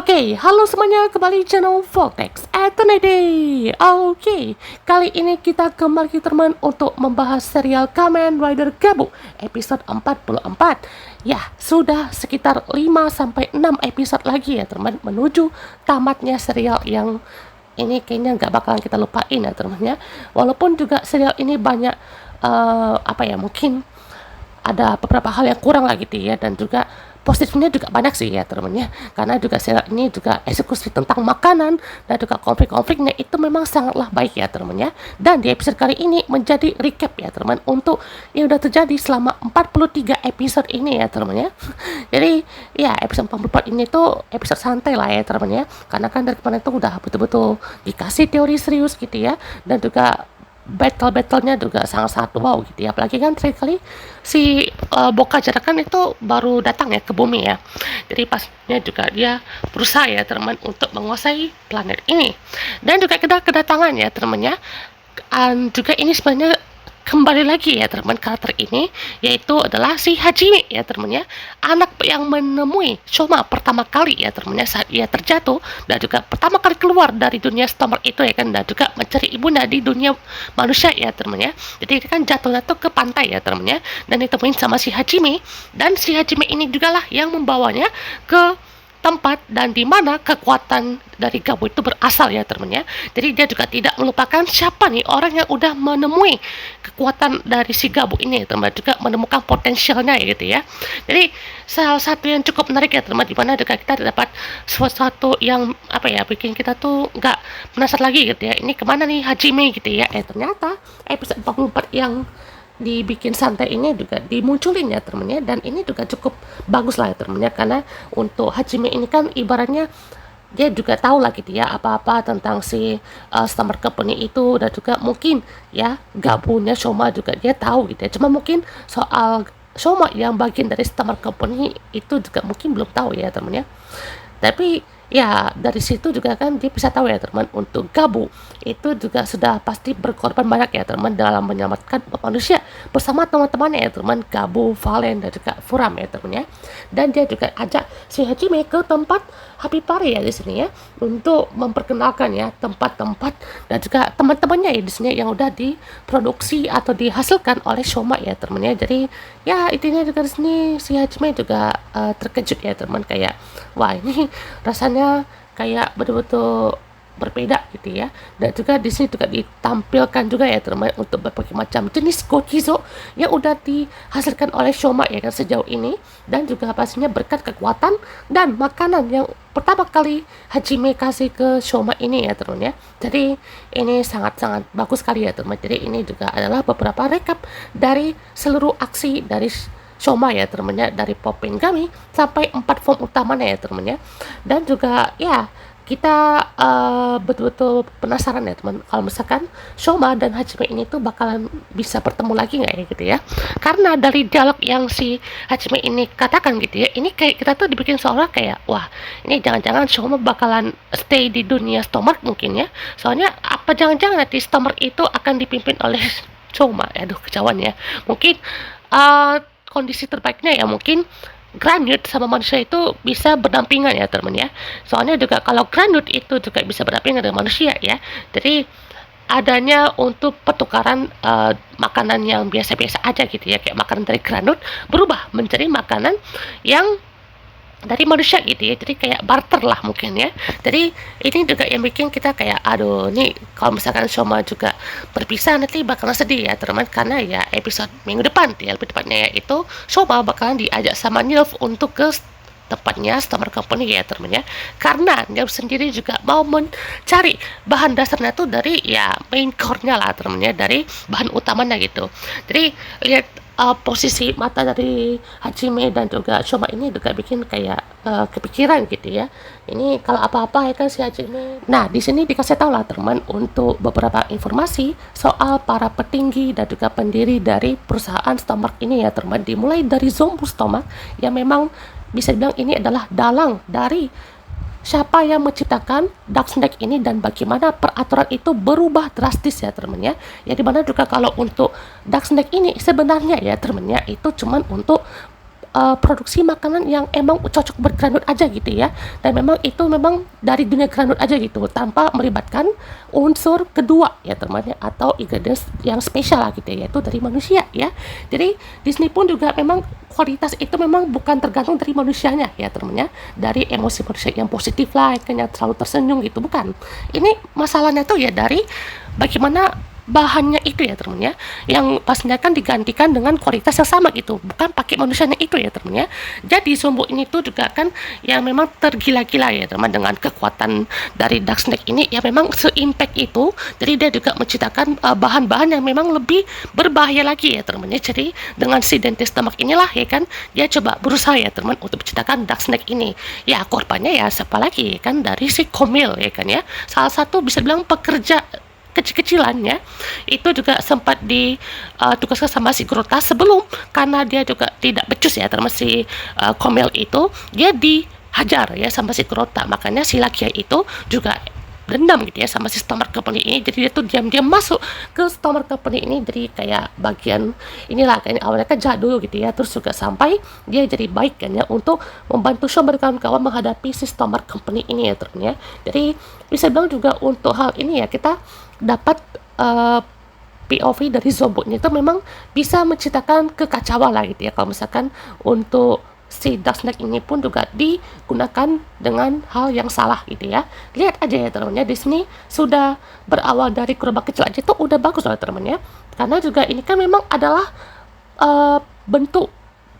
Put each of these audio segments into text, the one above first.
Oke, halo semuanya, kembali channel Voltex Eternity. Oke, kali ini kita kembali teman untuk membahas serial Kamen Rider Gabu episode 44. Ya, sudah sekitar 5-6 episode lagi ya teman menuju tamatnya serial yang ini kayaknya nggak bakalan kita lupain ya teman ya. Walaupun juga serial ini banyak mungkin ada beberapa hal yang kurang lah gitu ya, dan juga positifnya juga banyak sih ya teman-teman ya, karena juga serial ini juga eksekusi tentang makanan dan juga konflik-konfliknya itu memang sangatlah baik ya teman-teman ya. Dan di episode kali ini menjadi recap ya teman untuk yang udah terjadi selama 43 episode ini ya teman-teman ya. Jadi ya episode 44 ini tuh episode santai lah ya teman-teman ya, karena kan dari kemarin itu udah betul-betul dikasih teori serius gitu ya, dan juga battle-battlenya juga sangat-sangat wow gitu ya. Apalagi kan terakhir kali si Boka Jarakan itu baru datang ya ke bumi ya, jadi pastinya juga dia berusaha ya teman untuk menguasai planet ini. Dan juga kita kedatangan ya teman-teman ya, juga ini sebenarnya kembali lagi ya teman karakter ini, yaitu adalah si Hajime ya teman ya, anak yang menemui Shoma pertama kali ya teman ya saat ia terjatuh dan juga pertama kali keluar dari dunia Stormberg itu ya kan, dan juga mencari ibunda di dunia manusia ya teman ya. Jadi dia kan jatuhnya tuh ke pantai ya teman ya, dan ditemuin sama si Hajime, dan si Hajime ini juga lah yang membawanya ke tempat dan di mana kekuatan dari Gabu itu berasal ya teman ya. Jadi dia juga tidak melupakan siapa nih orang yang udah menemui kekuatan dari si Gabu ini teman, juga menemukan potensialnya gitu ya. Jadi salah satu yang cukup menarik ya teman, di mana juga kita dapat sesuatu yang bikin kita tuh nggak penasaran lagi gitu ya, ini kemana nih Hajime gitu ya. Ternyata episode 44 yang dibikin santai ini juga dimunculin ya temennya, dan ini juga cukup bagus lah ya temennya, karena untuk Hajime ini kan ibaratnya dia juga tahu lah gitu ya apa-apa tentang si Summer Company itu, dan juga mungkin ya Gabunya Shoma juga dia tahu gitu ya, cuma mungkin soal Shoma yang bagian dari Summer Company itu juga mungkin belum tahu ya temennya. Tapi ya dari situ juga kan dia bisa tahu ya teman, untuk Gabu itu juga sudah pasti berkorban banyak ya teman dalam menyelamatkan manusia bersama teman-temannya ya teman, Gabu, Valen, dan juga Furam ya teman ya. Dan dia juga ajak si Hajime ke tempat Habibare ya di sini ya, untuk memperkenalkan ya tempat-tempat dan juga teman-temannya ya di sini yang udah diproduksi atau dihasilkan oleh Shoma ya teman ya. Jadi ya intinya juga di sini si Hajime juga terkejut ya teman, kayak wah ini rasanya kayak betul-betul berbeda gitu ya. Dan juga di sini juga ditampilkan juga ya teman untuk berbagai macam jenis Gochizo yang udah dihasilkan oleh Shoma ya kan sejauh ini, dan juga pastinya berkat kekuatan dan makanan yang pertama kali Hajime kasih ke Shoma ini ya teman ya. Jadi ini sangat-sangat bagus sekali ya teman. Jadi ini juga adalah beberapa recap dari seluruh aksi dari Shoma ya temennya, dari Popengami sampai 4 form utamanya ya temennya. Dan juga ya kita betul-betul penasaran ya teman, kalau misalkan Shoma dan Hajime ini tuh bakalan bisa bertemu lagi nggak ya gitu ya. Karena dari dialog yang si Hajime ini katakan gitu ya, ini kayak kita tuh dibikin seolah kayak wah ini jangan-jangan Shoma bakalan stay di dunia Stormberg mungkin ya. Soalnya apa jangan-jangan nanti Stormberg itu akan dipimpin oleh Shoma. Aduh kejauhan ya. Mungkin kondisi terbaiknya ya mungkin Granut sama manusia itu bisa berdampingan ya teman ya. Soalnya juga kalau Granut itu juga bisa berdampingan dengan manusia ya. Jadi adanya untuk pertukaran makanan yang biasa-biasa aja gitu ya, kayak makanan dari Granut berubah menjadi makanan yang dari manusia gitu ya, jadi kayak barter lah mungkin ya. Jadi ini juga yang bikin kita kayak aduh nih kalau misalkan Shoma juga berpisah nanti bakalan sedih ya teman, karena ya episode minggu depan ya lebih tepatnya ya itu Shoma bakalan diajak sama Nilf untuk ke tempatnya Stormberg Company ya teman ya, karena Nilf sendiri juga mau mencari bahan dasarnya tuh dari ya main core-nya lah teman ya, dari bahan utamanya gitu. Jadi lihat posisi mata dari Hajime dan juga Shoma ini juga bikin kayak kepikiran gitu ya. Ini kalau apa-apa ya kan si Hajime. Nah di sini dikasih tahu lah teman untuk beberapa informasi soal para petinggi dan juga pendiri dari perusahaan Stormberg ini ya teman. Dimulai dari Zombu Stormberg yang memang bisa dibilang ini adalah dalang dari siapa yang menciptakan Dark Snake ini dan bagaimana peraturan itu berubah drastis ya teman ya. Ya dimana juga kalau untuk Dark Snake ini sebenarnya ya teman ya itu cuman untuk produksi makanan yang emang cocok bergranut aja gitu ya, dan memang itu memang dari dunia granut aja gitu, tanpa melibatkan unsur kedua ya teman-teman, atau ingredients yang spesial lah gitu ya, yaitu dari manusia ya. Jadi Disney pun juga memang kualitas itu memang bukan tergantung dari manusianya ya teman-teman ya, dari emosi manusia yang positif lah, yang selalu tersenyum gitu, bukan. Ini masalahnya tuh ya dari bagaimana bahannya itu ya teman ya, yang pastinya kan digantikan dengan kualitas yang sama gitu, bukan pakai manusianya itu ya teman ya. Jadi Zombo ini tuh juga kan yang memang tergila-gila ya teman, dengan kekuatan dari Dark Snake ini ya, memang se-impact itu. Jadi dia juga menciptakan bahan-bahan yang memang lebih berbahaya lagi ya teman ya. Jadi dengan si dentist stomach inilah ya kan, dia coba berusaha ya teman untuk menciptakan Dark Snake ini. Ya korbannya ya siapa lagi kan, dari si Komil ya kan ya, salah satu bisa bilang pekerja kecil-kecilannya itu juga sempat ditugaskan sama si Grota sebelum, karena dia juga tidak becus ya, termasuk si Komel itu dia dihajar ya sama si Grota, makanya si Lakia itu juga dendam gitu ya sama si Stomach Company ini. Jadi dia tuh diam-diam masuk ke Stomach Company ini, jadi kayak bagian inilah, kayak awalnya kan jahat dulu gitu ya, terus juga sampai dia jadi baik kan ya, untuk membantu Shaw berkawan-kawan menghadapi si Stomach Company ini ya ternyata. Jadi bisa bilang juga untuk hal ini ya, kita dapat POV dari Zombo-nya itu memang bisa menciptakan kekacauan lah gitu ya. Kalau misalkan untuk si Dark Snake ini pun juga digunakan dengan hal yang salah gitu ya. Lihat aja ya teman-teman, di sini sudah berawal dari gerobak kecil aja itu udah bagus loh teman-teman ya. Karena juga ini kan memang adalah bentuk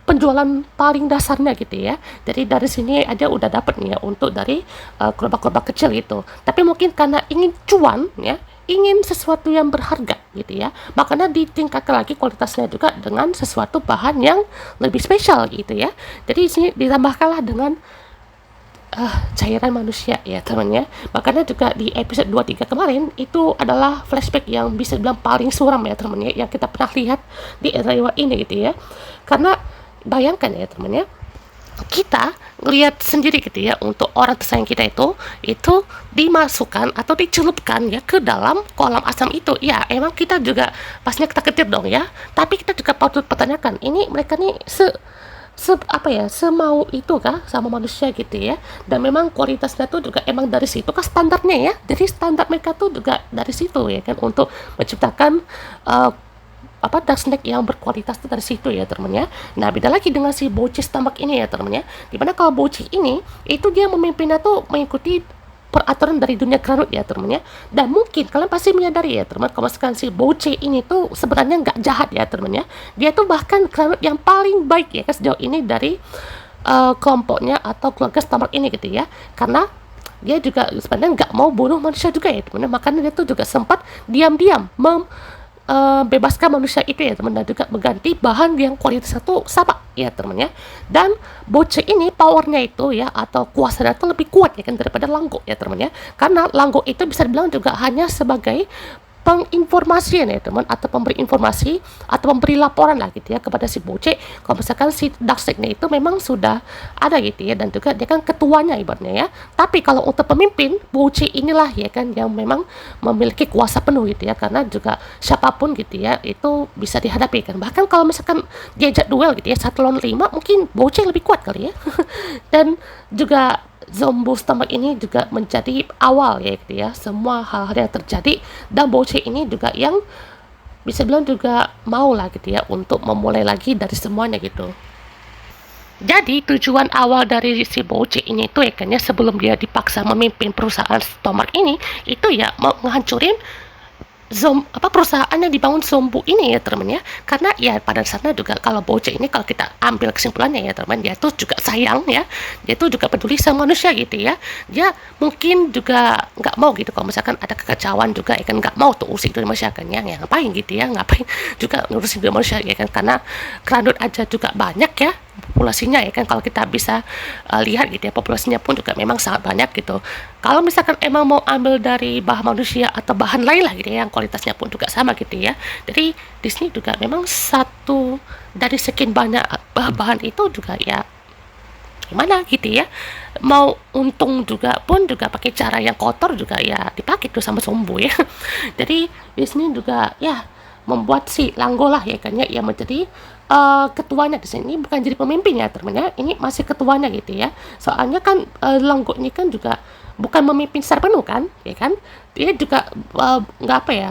penjualan paling dasarnya gitu ya. Jadi dari sini aja udah dapat nih ya untuk dari gerobak-gerobak kecil itu. Tapi mungkin karena ingin cuan ya, ingin sesuatu yang berharga gitu ya, makanya ditingkatkan lagi kualitasnya juga dengan sesuatu bahan yang lebih spesial gitu ya. Jadi di sini ditambahkanlah dengan cairan manusia ya temannya. Makanya juga di episode 23 kemarin itu adalah flashback yang bisa dibilang paling suram ya temannya, yang kita pernah lihat di era ini gitu ya. Karena bayangkan ya temannya, kita lihat sendiri gitu ya, untuk orang tersayang kita itu dimasukkan atau dicelupkan ya ke dalam kolam asam itu. Ya emang kita juga pastinya kita ketir dong ya, tapi kita juga patut pertanyakan, ini mereka nih semau itu kah sama manusia gitu ya. Dan memang kualitasnya tuh juga emang dari situ kah standarnya ya, jadi standar mereka tuh juga dari situ ya kan, untuk menciptakan Dark Snake yang berkualitas itu dari situ ya teman-teman ya. Nah beda lagi dengan si Boci Stomach ini ya teman-teman ya, dimana kalau Boci ini itu dia memimpinnya tuh mengikuti peraturan dari dunia granut ya teman-teman ya. Dan mungkin kalian pasti menyadari ya teman, kalau misalkan si Boci ini tuh sebenarnya nggak jahat ya teman-teman ya, dia tuh bahkan granut yang paling baik ya kan sejauh ini dari kelompoknya atau keluarga Stomach ini gitu ya. Karena dia juga sebenarnya nggak mau bunuh manusia juga ya teman-teman, makanya dia tuh juga sempat diam-diam bebaskan manusia itu ya teman, dan juga mengganti bahan yang kualitasnya tuh sama ya teman ya. Dan Boce ini powernya itu ya, atau kuasanya itu lebih kuat ya kan daripada Langgo ya teman ya. Karena Langgo itu bisa dibilang juga hanya sebagai penginformasian ya teman, atau pemberi informasi atau memberi laporan lah gitu ya kepada si Boce, kalau misalkan si Darkseid itu memang sudah ada gitu ya, dan juga dia kan ketuanya ibaratnya ya. Tapi kalau untuk pemimpin, Boce inilah ya kan yang memang memiliki kuasa penuh gitu ya, karena juga siapapun gitu ya itu bisa dihadapi kan. Bahkan kalau misalkan diajak duel gitu ya 1 lawan 5, mungkin Boce lebih kuat kali ya. Dan juga Zombo Stomach ini juga menjadi awal ya gitu ya, semua hal-hal yang terjadi. Dan Boce ini juga yang bisa bilang juga mau lah gitu ya untuk memulai lagi dari semuanya gitu. Jadi tujuan awal dari si Boce ini tuh ya kan ya, sebelum dia dipaksa memimpin perusahaan Stomach ini, itu ya menghancurin perusahaan yang dibangun Zombo ini ya teman ya. Karena ya pada dasarnya juga kalau Boce ini, kalau kita ambil kesimpulannya ya teman, dia tuh juga sayang ya, dia tuh juga peduli sama manusia gitu ya. Dia mungkin juga nggak mau gitu kalau misalkan ada kekacauan juga ya kan, nggak mau tuh usik dari manusia kan ya, ngapain gitu ya, ngapain juga ngurusin dari manusia ya kan, karena Granut aja juga banyak ya populasinya ya kan. Kalau kita bisa lihat gitu ya, populasinya pun juga memang sangat banyak gitu. Kalau misalkan emang mau ambil dari bahan manusia atau bahan lain lah gitu ya, yang kualitasnya pun juga sama gitu ya. Jadi di sini juga memang satu dari sekian banyak bahan itu juga ya gimana gitu ya, mau untung juga pun juga pakai cara yang kotor juga ya dipakai tuh sama Zombo ya. Jadi di sini juga ya membuat si Langgo lah ya kan ya yang menjadi ketuanya di sini, bukan jadi pemimpinnya teman-teman, ini masih ketuanya gitu ya. Soalnya kan Langgo ini kan juga bukan memimpin secara penuh kan, ya kan? Dia juga nggak apa ya,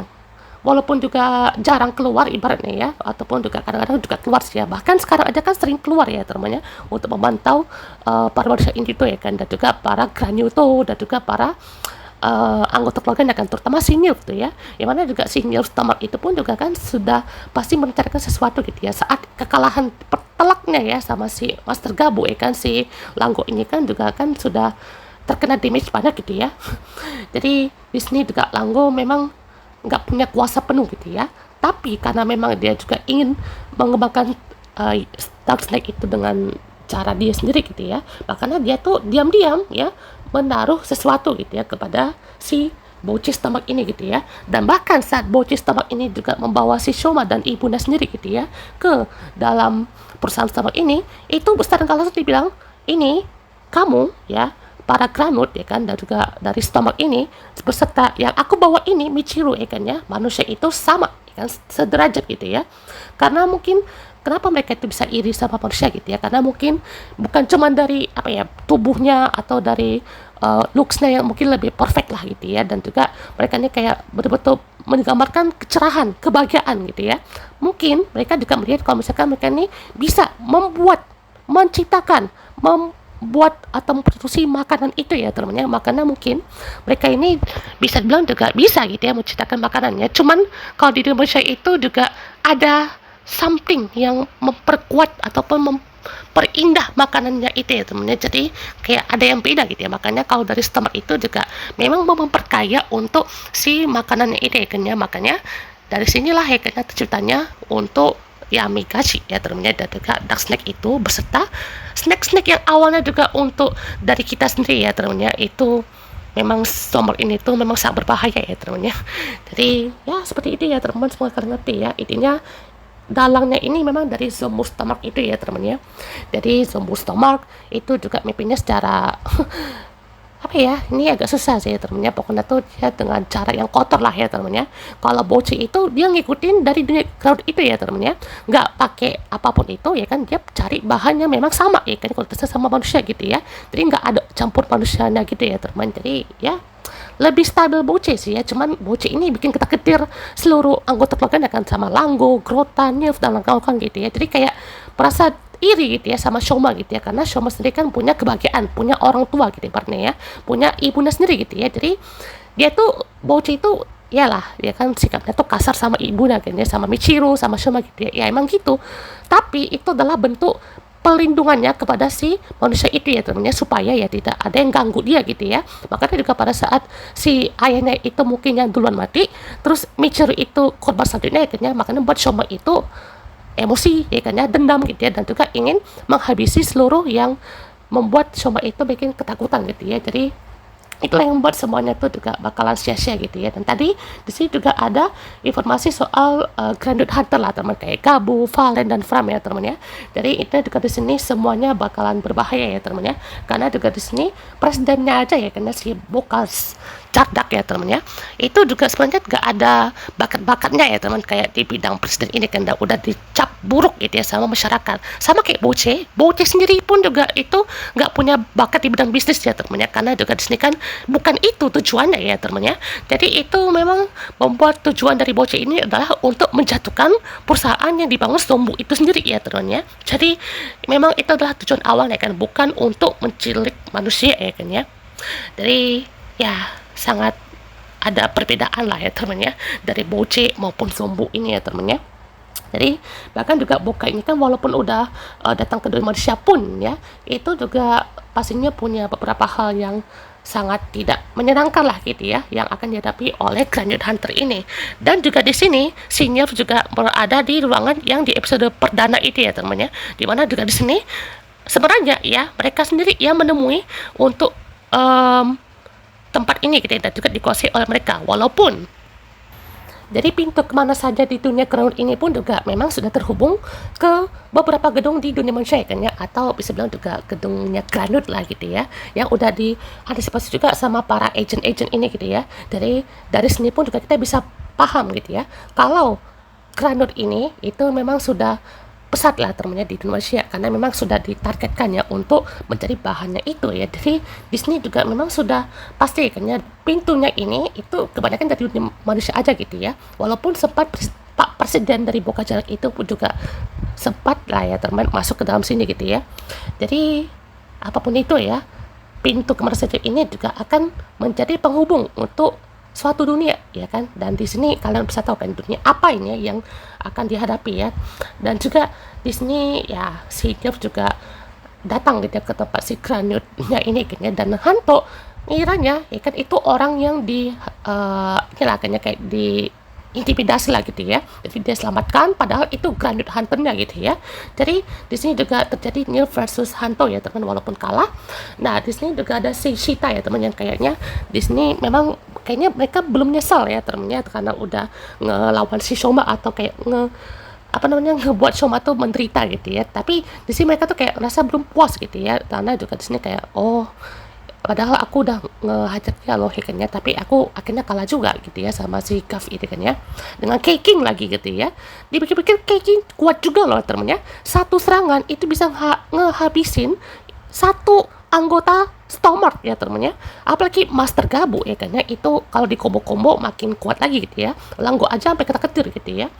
walaupun juga jarang keluar ibaratnya ya, ataupun juga kadang-kadang juga keluar sih ya, bahkan sekarang aja kan sering keluar ya teman-teman untuk memantau para manusia ini tuh ya kan, dan juga para Granuto dan juga para anggota keluarga kan, terutama si Nilf tuh ya, yang mana juga si Nilf Stomach itu pun juga kan sudah pasti merencanakan sesuatu gitu ya, saat kekalahan telaknya ya sama si Master Gabu ya kan, si Langgo ini kan juga kan sudah terkena damage banyak gitu ya. Jadi di sini juga Langgo memang nggak punya kuasa penuh gitu ya, tapi karena memang dia juga ingin mengembangkan Dark Snake itu dengan cara dia sendiri gitu ya, makanya dia tuh diam-diam ya menaruh sesuatu gitu ya kepada si Bocce Stomach ini gitu ya. Dan bahkan saat Bocce Stomach ini juga membawa si Shoma dan ibunya sendiri gitu ya ke dalam perusahaan Stomach ini, itu Besar dan Kalas dibilang, ini kamu ya para Granut ya kan, dan juga dari Stomach ini beserta yang aku bawa ini Michiru ya kan ya, manusia itu sama ya kan, sederajat gitu ya. Karena mungkin kenapa mereka itu bisa iri sama manusia gitu ya, karena mungkin bukan cuma dari apa ya tubuhnya atau dari looks-nya yang mungkin lebih perfect lah gitu ya, dan juga mereka ini kayak betul-betul menggambarkan kecerahan, kebahagiaan gitu ya. Mungkin mereka juga melihat kalau misalkan mereka ini bisa menciptakan, membuat atau memproduksi makanan itu ya teman-teman, makanan mungkin mereka ini bisa bilang juga bisa gitu ya menciptakan makanannya. Cuman kalau di Indonesia itu juga ada something yang memperkuat ataupun memperindah makanannya itu ya teman-teman. Jadi kayak ada yang beda gitu ya, makanya kalau dari Stomach itu juga memang memperkaya untuk si makanannya itu ya kan ya. Makanya dari sinilah ya kan terciptanya untuk ya Megashi ya teman-teman, dan juga Dark Snake itu beserta snack-snack yang awalnya juga untuk dari kita sendiri ya teman-teman, itu memang Stomach ini tuh memang sangat berbahaya ya teman-teman. Jadi ya seperti itu ya teman-teman, semua kalian ngerti ya, intinya dalangnya ini memang dari Zombu Stomach itu ya teman-teman ya. Jadi Zombu Stomach itu juga mimpinnya secara apa ya, ini agak susah sih ya temennya, pokoknya tuh dia dengan cara yang kotor lah ya temennya. Kalau Bocce itu dia ngikutin dari dunia crowd itu ya temennya, nggak pakai apapun itu ya kan, dia cari bahannya memang sama ya kan, kalau sama manusia gitu ya, jadi nggak ada campur manusianya gitu ya teman. Jadi ya lebih stabil Bocce sih ya, cuman Bocce ini bikin ketar-ketir seluruh anggota keluarganya kan, sama Langgo, Grota, Nilf dan kawan-kawan gitu ya. Jadi kayak merasa iri gitu ya sama Shoma gitu ya, karena Shoma sendiri kan punya kebahagiaan, punya orang tua gitu ya, punya ibunya sendiri gitu ya. Jadi dia tuh Bocce itu iyalah ya kan sikapnya tuh kasar sama ibunya kan ya, sama Michiru, sama Shoma gitu ya. Ya emang gitu, tapi itu adalah bentuk pelindungannya kepada si manusia itu ya temennya, supaya ya tidak ada yang ganggu dia gitu ya. Makanya juga pada saat si ayahnya itu mungkin yang duluan mati, terus Michiru itu korban selanjutnya ya kan ya, makanya buat Shoma itu emosi ya kan ya, dendam gitu ya, dan juga ingin menghabisi seluruh yang membuat Shoma itu bikin ketakutan gitu ya. Jadi itulah yang membuat semuanya itu juga bakalan sia-sia gitu ya. Dan tadi di sini juga ada informasi soal Granite Hunter lah teman, kayak Gabu, Valen dan Fram ya teman ya. Jadi itu juga di sini semuanya bakalan berbahaya ya teman ya, karena juga di sini presidennya aja ya, karena si Bokas Cardak ya teman ya, itu juga sebenarnya gak ada bakat-bakatnya ya teman, kayak di bidang presiden ini kan udah dicap buruk gitu ya sama masyarakat. Sama kayak Bocce sendiri pun juga itu gak punya bakat di bidang bisnis ya teman ya, karena juga di sini kan bukan itu tujuannya ya teman ya. Jadi itu memang membuat tujuan dari Bocce ini adalah untuk menjatuhkan perusahaan yang dibangun Zombu itu sendiri ya teman ya. Jadi memang itu adalah tujuan awalnya kan, bukan untuk menculik manusia ya kan ya. Jadi ya sangat ada perbedaan lah ya teman ya, dari Bocce maupun Zombu ini ya teman ya. Jadi bahkan juga Boka ini kan walaupun udah datang ke dunia manusia pun ya, itu juga pastinya punya beberapa hal yang sangat tidak menyenangkan lah gitu ya, yang akan dihadapi oleh Granite Hunter ini. Dan juga di sini Senior juga berada di ruangan yang di episode perdana itu ya teman ya, dimana juga di sini sebenarnya ya mereka sendiri yang menemui untuk tempat ini gitu ya, dan juga dikuasai oleh mereka. Walaupun dari pintu kemana saja di dunia Granite ini pun juga memang sudah terhubung ke beberapa gedung di dunia manusia kan ya, atau bisa bilang juga gedungnya Granite lah gitu ya, yang udah diantisipasi juga sama para agent-agent ini gitu ya. Dari sini pun juga kita bisa paham gitu ya, kalau Granut ini itu memang sudah pesat lah temennya di Indonesia karena memang sudah ditargetkan ya untuk menjadi bahannya itu ya. Jadi Disney juga memang sudah pasti kan ya pintunya ini itu kebanyakan dari dunia manusia aja gitu ya. Walaupun sempat Pak Presiden dari Boca Jarak itu pun juga sempat lah ya teman masuk ke dalam sini gitu ya. Jadi apapun itu ya, pintu kemanusiaan ini juga akan menjadi penghubung untuk suatu dunia ya kan. Dan di sini kalian bisa tahu kan dunia apa ini ya yang akan dihadapi ya. Dan juga di sini ya si Jeff juga datang gitu ya ke tempat si Granutnya ini kan ya. Dan Hanto ngiranya ya kan itu orang yang di inilah kan ya kayak di intimidasi lah gitu ya. Jadi dia selamatkan padahal itu Granut Hunter-nya gitu ya. Jadi di sini juga terjadi Neil versus Hanto ya teman walaupun kalah. Nah, di sini juga ada si Shita ya teman yang kayaknya di sini memang kayaknya mereka belum nyesal ya temennya karena udah ngelawan si Shoma atau kayak ngebuat Shoma tuh menderita gitu ya. Tapi di sini mereka tuh kayak rasa belum puas gitu ya karena juga di sini kayak padahal aku udah ngehajar dia loh ikannya, tapi aku akhirnya kalah juga gitu ya sama si Gav ini kan ya. Dengan Keiking lagi gitu ya. Dipikir-pikir Keiking kuat juga loh temennya. Satu serangan itu bisa ngehabisin satu anggota Stormart ya temennya. Apalagi Master Gabu ya kan ya. Itu kalau di combo-combo makin kuat lagi gitu ya. Langgo aja sampai ketar-ketir gitu ya.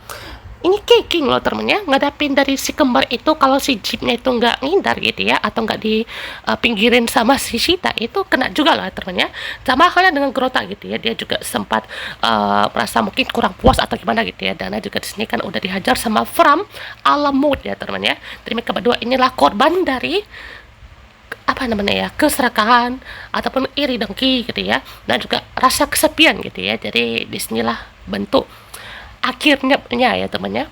Ini Keiking loh temennya ngadapin dari si kembar itu kalau si jeepnya itu nggak ngindar gitu ya atau nggak di pinggirin sama si Shita itu kena juga loh temennya. Sama halnya dengan Grota gitu ya, dia juga sempat merasa mungkin kurang puas atau gimana gitu ya. Dana juga di sini kan udah dihajar sama Fram Alamut ya temennya. Jadi mereka berdua inilah korban dari apa namanya ya keserakahan ataupun iri dengki gitu ya, dan juga rasa kesepian gitu ya. Jadi disinilah bentuk akhirnya ya temannya.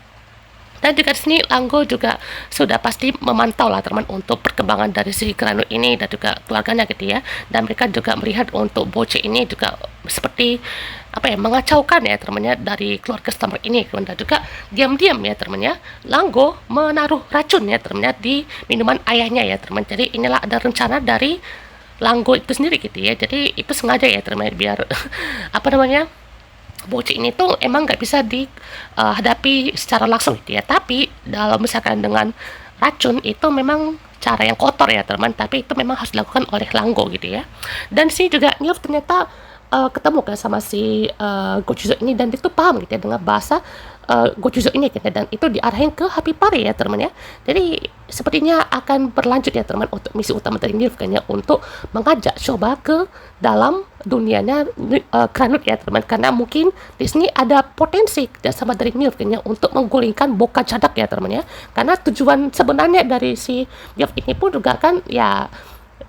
Dan juga di sini Langgo juga sudah pasti memantau lah teman untuk perkembangan dari si Granut ini dan juga keluarganya gitu ya. Dan mereka juga melihat untuk Boce ini juga seperti mengacaukan ya temannya dari keluarga Stormart ini. Dan juga diam-diam ya temannya Langgo menaruh racun ya temannya di minuman ayahnya ya teman. Jadi inilah ada rencana dari Langgo itu sendiri gitu ya. Jadi itu sengaja ya teman biar Boce ini tuh emang nggak bisa dihadapi secara langsung gitu ya. Tapi dalam misalkan dengan racun itu memang cara yang kotor ya teman. Tapi itu memang harus dilakukan oleh Langgo gitu ya. Dan sini juga Nilf ternyata ketemu kan sama si Gochuzo ini dan dia tuh paham gitu ya dengan bahasa Gochuzo ini gitu ya. Dan itu diarahin ke Happy Party ya teman ya. Jadi sepertinya akan berlanjut ya teman untuk misi utama dari Nilf kan ya, untuk mengajak Shoba ke dalam dunianya Granut ya teman, karena mungkin di sini ada potensi kerjasama dari Nilf kan ya untuk menggulingkan Boca Jadak ya teman ya. Karena tujuan sebenarnya dari si Nilf ini pun juga kan ya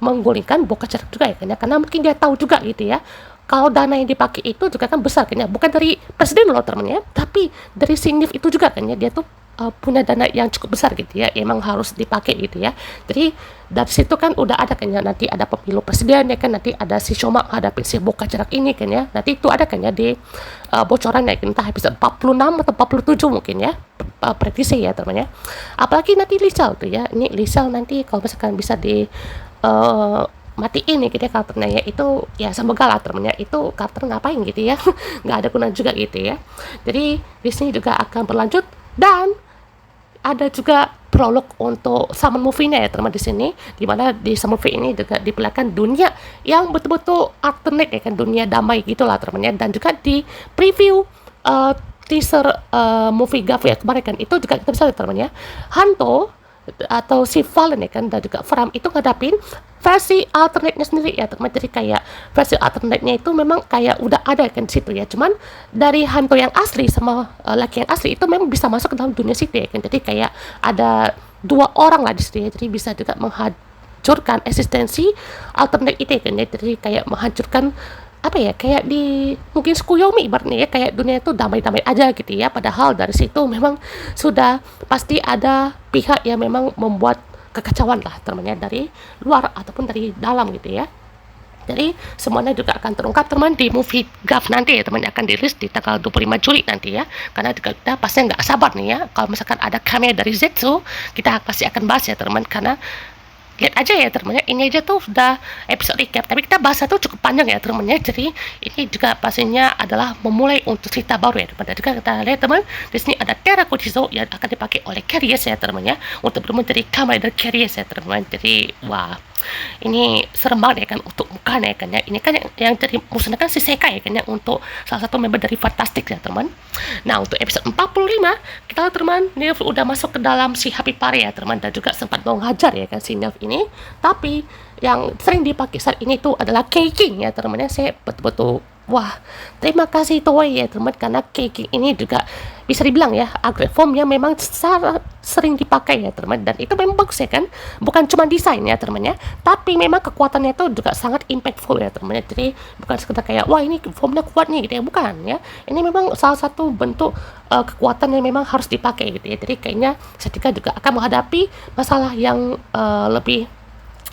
menggulingkan Boca Jadak juga ya kan ya, karena mungkin dia tahu juga gitu ya kalau dana yang dipakai itu juga kan besar kan ya, bukan dari presiden loh teman ya, tapi dari si Nilf itu juga kan ya, dia tuh punya dana yang cukup besar gitu ya, emang harus dipakai gitu ya. Jadi dari situ kan udah ada kan ya, nanti ada pemilu presiden ya kan, nanti ada si Shoma hadapi si Boca Jarak ini kan ya, nanti itu ada kan ya di bocoran ya, entah episode 46 atau 47 mungkin ya, prediksi ya teman ya. Apalagi nanti Lisal tuh ya, ini Lisal nanti kalau misalkan bisa di matiin nih gitu ya karakternya ya, itu ya semoga lah temennya itu karakter ngapain gitu ya nggak ada guna juga gitu ya. Jadi di sini juga akan berlanjut dan ada juga prolog untuk Summon Movie-nya ya teman di sini, dimana di Summon Movie ini juga diperlihatkan dunia yang betul-betul alternate ya kan, dunia damai gitulah temannya. Dan juga di preview teaser movie Gav ya kemarin kan, itu juga kita bisa lihat temannya Hanto atau si Valen ya kan, dan juga Fram itu ngadapin versi alternate-nya sendiri ya teman. Jadi kayak versi alternate-nya itu memang kayak udah ada kan di situ ya, cuman dari Hanto yang asli sama laki yang asli itu memang bisa masuk ke dalam dunia situ ya kan. Jadi kayak ada dua orang lah di situ ya, jadi bisa juga menghancurkan eksistensi alternate itu ya kan ya. Jadi kayak menghancurkan kayak di mungkin Tsukuyomi ibaratnya ya, kayak dunia itu damai-damai aja gitu ya, padahal dari situ memang sudah pasti ada pihak yang memang membuat kekacauan lah temannya dari luar ataupun dari dalam gitu ya. Jadi semuanya juga akan terungkap teman di movie Gav nanti ya teman, akan dirilis di tanggal 25 Juli nanti ya. Karena kita pasti nggak sabar nih ya kalau misalkan ada cameo dari Zetsu, kita pasti akan bahas ya teman, karena lihat aja ya teman-teman, ini aja tuh sudah episode recap, tapi kita bahas tuh cukup panjang ya teman-teman, jadi ini juga pastinya adalah memulai untuk cerita baru ya teman-teman. Juga kita lihat teman, di sini ada Terra Kojizo yang akan dipakai oleh Carriers ya teman-teman ya, untuk menjadi Kamen Rider Carriers ya teman-teman. Jadi wah, ini serem banget ya kan untuk mukanya ya kan ya. Ini kan yang jadi musuhnya kan si Seka ya kan ya, untuk salah satu member dari Fantastic ya teman. Nah untuk episode 45 kita lihat teman, Nilf udah masuk ke dalam si Happy Party ya teman, dan juga sempat mau ngajar ya kan si Nilf ini. Tapi yang sering dipakai saat ini tuh adalah Keiking ya teman ya. Saya betul-betul wah, terima kasih Toei ya teman, karena Keiking ini juga bisa dibilang ya upgrade form yang memang sangat sering dipakai ya teman, dan itu memang bagus ya kan, bukan cuma desain ya teman ya, tapi memang kekuatannya itu juga sangat impactful ya teman ya. Jadi bukan sekedar kayak wah ini formnya kuat nih gitu ya, bukan ya, ini memang salah satu bentuk kekuatan yang memang harus dipakai gitu ya. Jadi kayaknya Setika juga akan menghadapi masalah yang lebih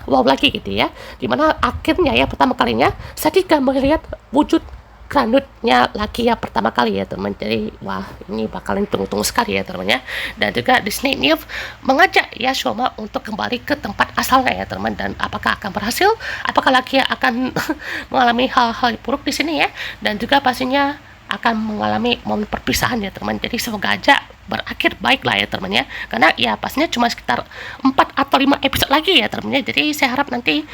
wow lagi gitu ya, dimana akhirnya ya pertama kalinya Setika melihat wujud granutnya laki ya pertama kali ya teman. Jadi wah, ini bakalan tunggu-tunggu sekali ya teman ya. Dan juga Disney Nilf mengajak ya Shoma untuk kembali ke tempat asalnya ya teman, dan apakah akan berhasil, apakah laki akan mengalami hal-hal buruk di sini ya, dan juga pastinya akan mengalami momen perpisahan ya teman. Jadi semoga aja berakhir baik lah ya teman ya, karena ya pastinya cuma sekitar 4 atau 5 episode lagi ya teman ya. Jadi saya harap nanti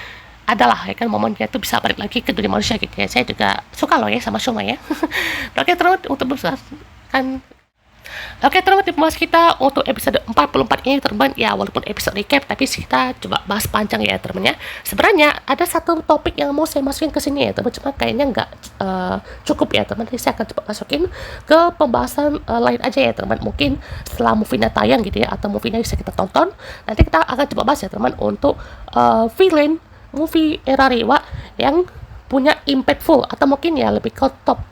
adalah ya kan momen dia tuh bisa balik lagi ke dunia manusia gitu ya. Saya juga suka loh ya sama Shoma ya. Oke teman, untuk besar kan. Oke teman, dibahas kita untuk episode 44 ini teman ya, walaupun episode recap tapi kita coba bahas panjang ya teman ya. Sebenarnya ada satu topik yang mau saya masukin ke sini ya teman, cuma kayaknya nggak cukup ya teman. Jadi saya akan coba masukin ke pembahasan lain aja ya teman. Mungkin setelah movie-nya tayang gitu ya, atau movie-nya bisa kita tonton, nanti kita akan coba bahas ya teman untuk villain movie era Rewa yang punya impactful, atau mungkin ya lebih ke top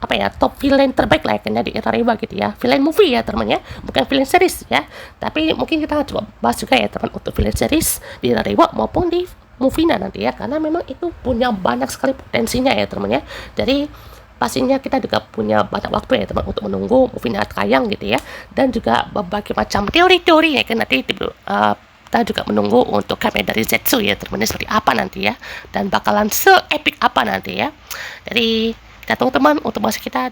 apa ya, top villain terbaik lah ya kan di era Rewa gitu ya, villain movie ya teman ya, bukan villain series ya. Tapi mungkin kita coba bahas juga ya teman untuk villain series di era Rewa maupun di movie-nya nanti ya, karena memang itu punya banyak sekali potensinya ya teman ya. Jadi pastinya kita juga punya banyak waktu ya teman untuk menunggu movie-nya tayang gitu ya, dan juga berbagai macam teori-teori ya kan nanti kita juga menunggu untuk Kamen dari Zetsu ya teman, seperti apa nanti ya, dan bakalan se-epic apa nanti ya. Jadi kita tunggu teman untuk masuk kita.